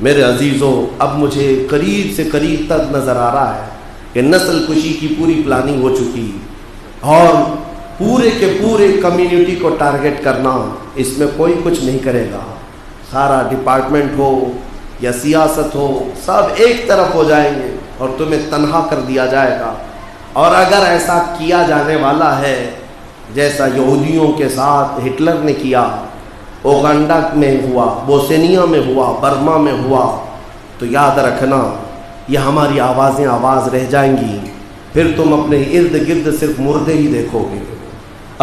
میرے عزیزوں، اب مجھے قریب سے قریب تک نظر آ رہا ہے کہ نسل کشی کی پوری پلاننگ ہو چکی اور پورے کے پورے کمیونٹی کو ٹارگٹ کرنا، اس میں کوئی کچھ نہیں کرے گا۔ سارا ڈپارٹمنٹ ہو یا سیاست ہو، سب ایک طرف ہو جائیں گے اور تمہیں تنہا کر دیا جائے گا۔ اور اگر ایسا کیا جانے والا ہے جیسا یہودیوں کے ساتھ ہٹلر نے کیا، اوگانڈا میں ہوا، بوسنیا میں ہوا، برما میں ہوا، تو یاد رکھنا یہ ہماری آوازیں آواز رہ جائیں گی۔ پھر تم اپنے ارد گرد صرف مردے ہی دیکھو گے،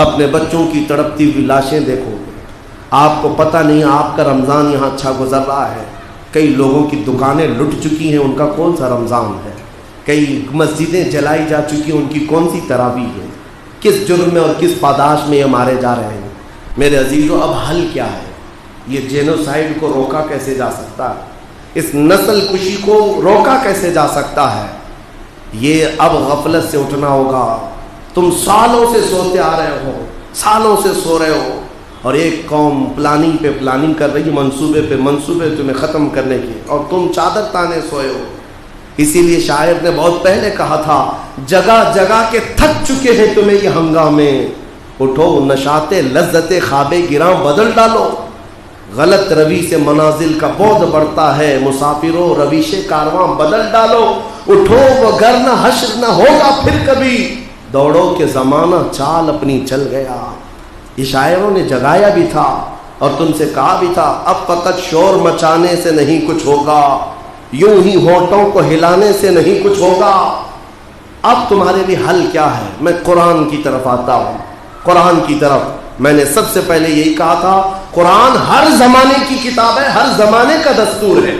اپنے بچوں کی تڑپتی ہوئی لاشیں دیکھو گے۔ آپ کو پتہ نہیں آپ کا رمضان یہاں اچھا گزر رہا ہے، کئی لوگوں کی دکانیں لٹ چکی ہیں، ان کا کون سا رمضان ہے؟ کئی مسجدیں جلائی جا چکی ہیں، ان کی کون سی تراویح ہے؟ کس جرم میں اور کس پاداش میں یہ مارے جا رہے ہیں؟ میرے عزیزوں، اب حل کیا ہے؟ یہ جینوسائیڈ کو روکا کیسے جا سکتا ہے؟ اس نسل کشی کو روکا کیسے جا سکتا ہے؟ یہ اب غفلت سے اٹھنا ہوگا۔ تم سالوں سے سوتے آ رہے ہو، سالوں سے سو رہے ہو، اور ایک قوم پلاننگ پہ پلاننگ کر رہی ہے، منصوبے پہ منصوبے تمہیں ختم کرنے کے، اور تم چادر تانے سوئے ہو۔ اسی لیے شاعر نے بہت پہلے کہا تھا، جگہ جگہ کے تھک چکے ہیں تمہیں یہ ہنگامے، اٹھو نشاط لذت خواب گراں بدل ڈالو۔ غلط روی سے منازل کا بعد بڑھتا ہے، مسافروں رویش کارواں بدل ڈالو۔ اٹھو وگرنہ حشر نہ ہوگا پھر کبھی، دوڑو کہ زمانہ چال اپنی چل گیا۔ یہ شاعروں نے جگایا بھی تھا اور تم سے کہا بھی تھا، اب فقط شور مچانے سے نہیں کچھ ہوگا، یوں ہی ہونٹوں کو ہلانے سے نہیں کچھ ہوگا۔ اب تمہارے لیے حل کیا ہے؟ میں قرآن کی طرف آتا ہوں، قرآن کی طرف۔ میں نے سب سے پہلے یہی کہا تھا، قرآن ہر زمانے کی کتاب ہے، ہر زمانے کا دستور ہے۔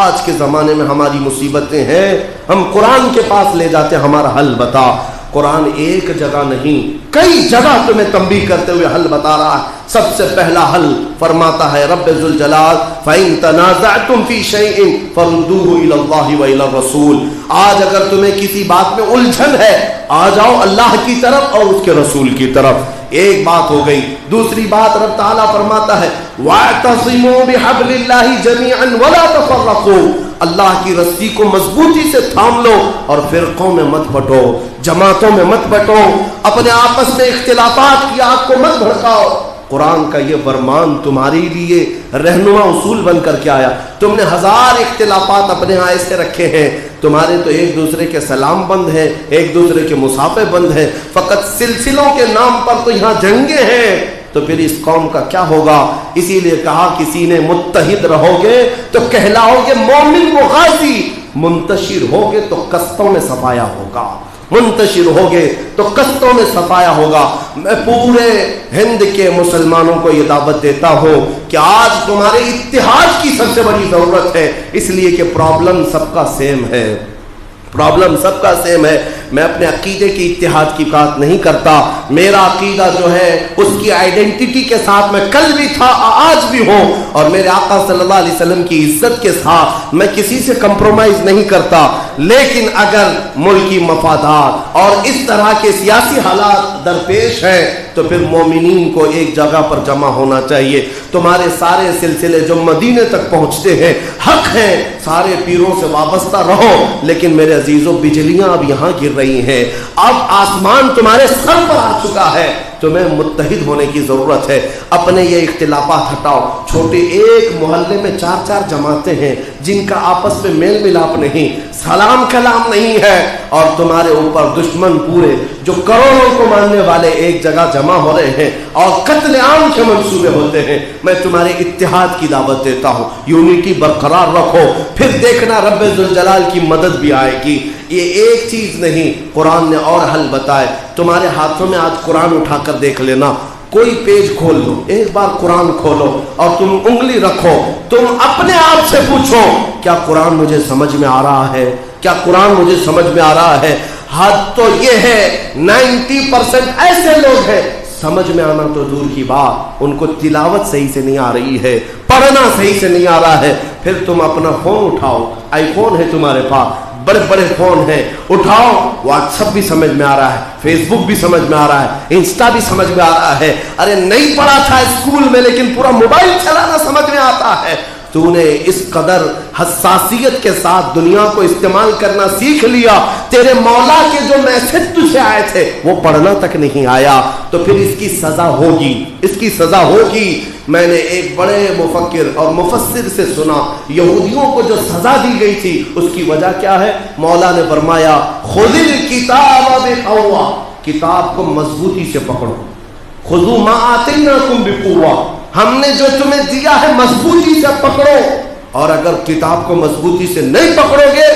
آج کے زمانے میں ہماری مصیبتیں ہیں، ہم قرآن کے پاس لے جاتے ہیں، ہمارا حل بتا۔ قرآن ایک جگہ نہیں، کئی جگہ تمہیں تنبیہ کرتے ہوئے حل بتا رہا ہے۔ سب سے پہلا حل فرماتا ہے رب ذوالجلال، فَإِن تَنَازَعْتُمْ فِي شَيْءٍ فَرُدُّوهُ إِلَى اللَّهِ وَإِلَى الرَّسُولِ۔ آج اگر تمہیں کسی بات میں الجھن ہے، آ جاؤ اللہ کی طرف اور اس کے رسول کی طرف۔ ایک بات ہو گئی۔ دوسری بات رب تعالیٰ فرماتا ہے وَاعْتَصِمُوا بِحَبْلِ اللَّهِ جَمِيعًا وَلَا تَفَرَّقُوا۔ اللہ کی رسی کو مضبوطی سے تھام لو اور فرقوں میں مت بٹو، جماعتوں میں مت بٹو، اپنے آپس میں اختلافات کی آگ کو مت بھڑکاؤ۔ قرآن کا یہ فرمان تمہارے لیے رہنما اصول بن کر کے آیا۔ تم نے ہزار اختلافات اپنے ہاں ایسے رکھے ہیں، تمہارے تو ایک دوسرے کے سلام بند ہیں، ایک دوسرے کے مصافحے بند ہیں، فقط سلسلوں کے نام پر تو یہاں جنگیں ہیں۔ تو پھر اس قوم کا کیا ہوگا؟ اسی لیے کہا کسی نے متحد رہو گے تو کہلاؤ گے مومن و غازی، منتشر ہوگے تو قصتوں میں صفایا ہوگا، منتشر ہوگے تو قصتوں میں صفایا ہوگا۔ میں پورے ہند کے مسلمانوں کو یہ دعوت دیتا ہوں کہ آج تمہارے اتحاد کی سب سے بڑی ضرورت ہے، اس لیے کہ پرابلم سب کا سیم ہے، پرابلم سب کا سیم ہے۔ میں اپنے عقیدے کی اتحاد کی بات نہیں کرتا، میرا عقیدہ جو ہے اس کی آئیڈینٹی کے ساتھ میں کل بھی تھا، آج بھی ہوں، اور میرے آقا صلی اللہ علیہ وسلم کی عزت کے ساتھ میں کسی سے کمپرومائز نہیں کرتا۔ لیکن اگر ملکی مفادات اور اس طرح کے سیاسی حالات درپیش ہیں تو پھر مومنین کو ایک جگہ پر جمع ہونا چاہیے۔ تمہارے سارے سلسلے جو مدینے تک پہنچتے ہیں حق ہیں، سارے پیروں سے وابستہ رہو، لیکن میرے عزیزوں بجلیاں اب یہاں گر رہی ہیں، اب آسمان تمہارے سر پر آ چکا ہے، تمہیں متحد ہونے کی ضرورت ہے۔ اپنے یہ اختلافات ہٹاؤ۔ چھوٹے ایک محلے میں 4 جماعتیں ہیں جن کا آپس میں میل ملاپ نہیں، سلام کلام نہیں ہے، اور تمہارے اوپر دشمن پورے جو کروڑوں کو ماننے والے ایک جگہ جمع ہو رہے ہیں اور قتل عام کے منصوبے ہوتے ہیں۔ میں تمہارے اتحاد کی دعوت دیتا ہوں، یونٹی برقرار رکھو، پھر دیکھنا رب ذوالجلال کی مدد بھی آئے گی۔ یہ ایک چیز نہیں، قرآن نے اور حل بتائے۔ تمہارے ہاتھوں میں آج قرآن اٹھا کر دیکھ لینا، کوئی پیج کھول لو، ایک بار قرآن کھولو اور تم انگلی رکھو، تم اپنے آپ سے پوچھو کیا قرآن مجھے سمجھ میں آ رہا ہے؟ کیا قرآن مجھے سمجھ میں آ رہا ہے؟ حد تو یہ ہے 90% ایسے لوگ ہیں سمجھ میں آنا تو دور کی بات، ان کو تلاوت صحیح سے نہیں آ رہی ہے، پڑھنا صحیح سے نہیں آ رہا ہے۔ پھر تم اپنا فون اٹھاؤ، آئی فون ہے تمہارے پاس، بڑے بڑے فون ہیں، اٹھاؤ، واٹس ایپ بھی سمجھ میں آ رہا ہے، فیس بک بھی سمجھ میں آ رہا ہے، انسٹا بھی سمجھ میں آ رہا ہے۔ ارے نہیں پڑھا تھا اسکول میں لیکن پورا موبائل چلانا سمجھ میں آتا ہے، تو نے اس قدر حساسیت کے ساتھ دنیا کو استعمال کرنا سیکھ لیا، تیرے مولا کے جو میسج تجھے آئے تھے وہ پڑھنا تک نہیں آیا، تو پھر اس کی سزا ہوگی، اس کی سزا ہوگی۔ میں نے ایک بڑے مفکر اور مفسر سے سنا، یہودیوں کو جو سزا دی گئی تھی اس کی وجہ کیا ہے؟ مولا نے فرمایا خذ الکتاب بقوہ، کتاب کو مضبوطی سے پکڑو، خذوا ما آتیناکم بقوہ، ہم نے جو تمہیں دیا ہے مضبوطی سے پکڑو، اور اگر کتاب کو مضبوطی سے نہیں پکڑو گے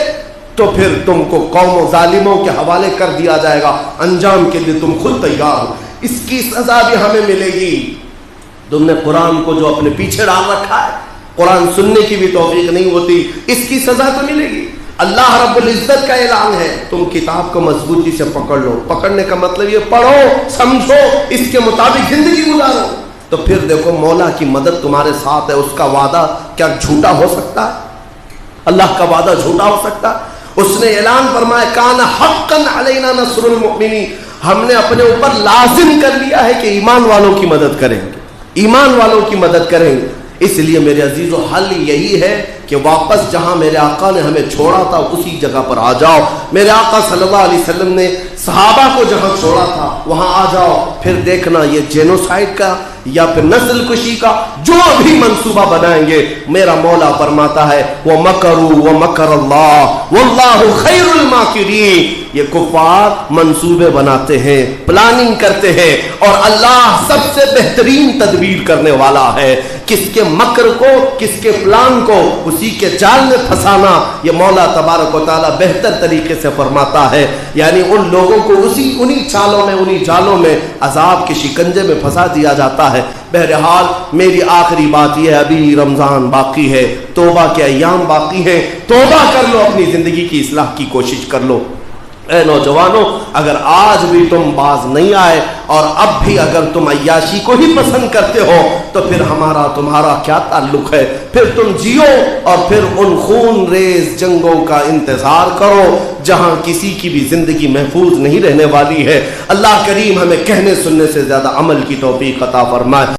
تو پھر تم کو قوم و ظالموں کے حوالے کر دیا جائے گا، انجام کے لیے تم خود تیار ہو، اس کی سزا بھی ہمیں ملے گی۔ تم نے قرآن کو جو اپنے پیچھے ڈال رکھا ہے، قرآن سننے کی بھی توفیق نہیں ہوتی، اس کی سزا تو ملے گی۔ اللہ رب العزت کا اعلان ہے تم کتاب کو مضبوطی سے پکڑ لو، پکڑنے کا مطلب یہ پڑھو، سمجھو، اس کے مطابق زندگی گزارو، تو پھر دیکھو مولا کی مدد تمہارے ساتھ ہے۔ اس کا وعدہ کیا جھوٹا ہو سکتا ہے؟ اللہ کا وعدہ جھوٹا ہو سکتا ہے؟ اس نے اعلان فرمایا کان حقا علینا نصر المؤمنین، ہم نے اپنے اوپر لازم کر لیا ہے کہ ایمان والوں کی مدد کریں گے، ایمان والوں کی مدد کریں گے۔ اس لیے میرے عزیزو حل یہی ہے کہ واپس جہاں میرے آقا نے ہمیں چھوڑا تھا اسی جگہ پر آ جاؤ۔ میرے آقا صلی اللہ علیہ وسلم نے صحابہ کو جہاں چھوڑا تھا وہاں آ جاؤ، پھر دیکھنا یہ جینوسائیڈ کا یا پھر نسل کشی کا جو بھی منصوبہ بنائیں گے، میرا مولا فرماتا ہے وَمَكَرُوا وَمَكَرَ اللَّهُ وَاللَّهُ خَيْرُ الْمَاكِرِينَ، یہ کفار منصوبے بناتے ہیں، پلاننگ کرتے ہیں، اور اللہ سب سے بہترین تدبیر کرنے والا ہے۔ کس کے مکر کو، کس کے پلان کو اسی کے جال میں پھنسانا، یہ مولا تبارک و تعالیٰ بہتر طریقے سے فرماتا ہے۔ یعنی ان لوگوں کو انہی چالوں میں، انہی جالوں میں عذاب کے شکنجے میں پھنسا دیا جاتا ہے۔ بہرحال میری آخری بات یہ ہے، ابھی رمضان باقی ہے، توبہ کے ایام باقی ہیں، توبہ کر لو، اپنی زندگی کی اصلاح کی کوشش کر لو۔ اے نوجوانوں، اگر آج بھی تم باز نہیں آئے اور اب بھی اگر تم عیاشی کو ہی پسند کرتے ہو تو پھر ہمارا تمہارا کیا تعلق ہے؟ پھر تم جیو اور پھر ان خون ریز جنگوں کا انتظار کرو جہاں کسی کی بھی زندگی محفوظ نہیں رہنے والی ہے۔ اللہ کریم ہمیں کہنے سننے سے زیادہ عمل کی توفیق عطا فرمائے۔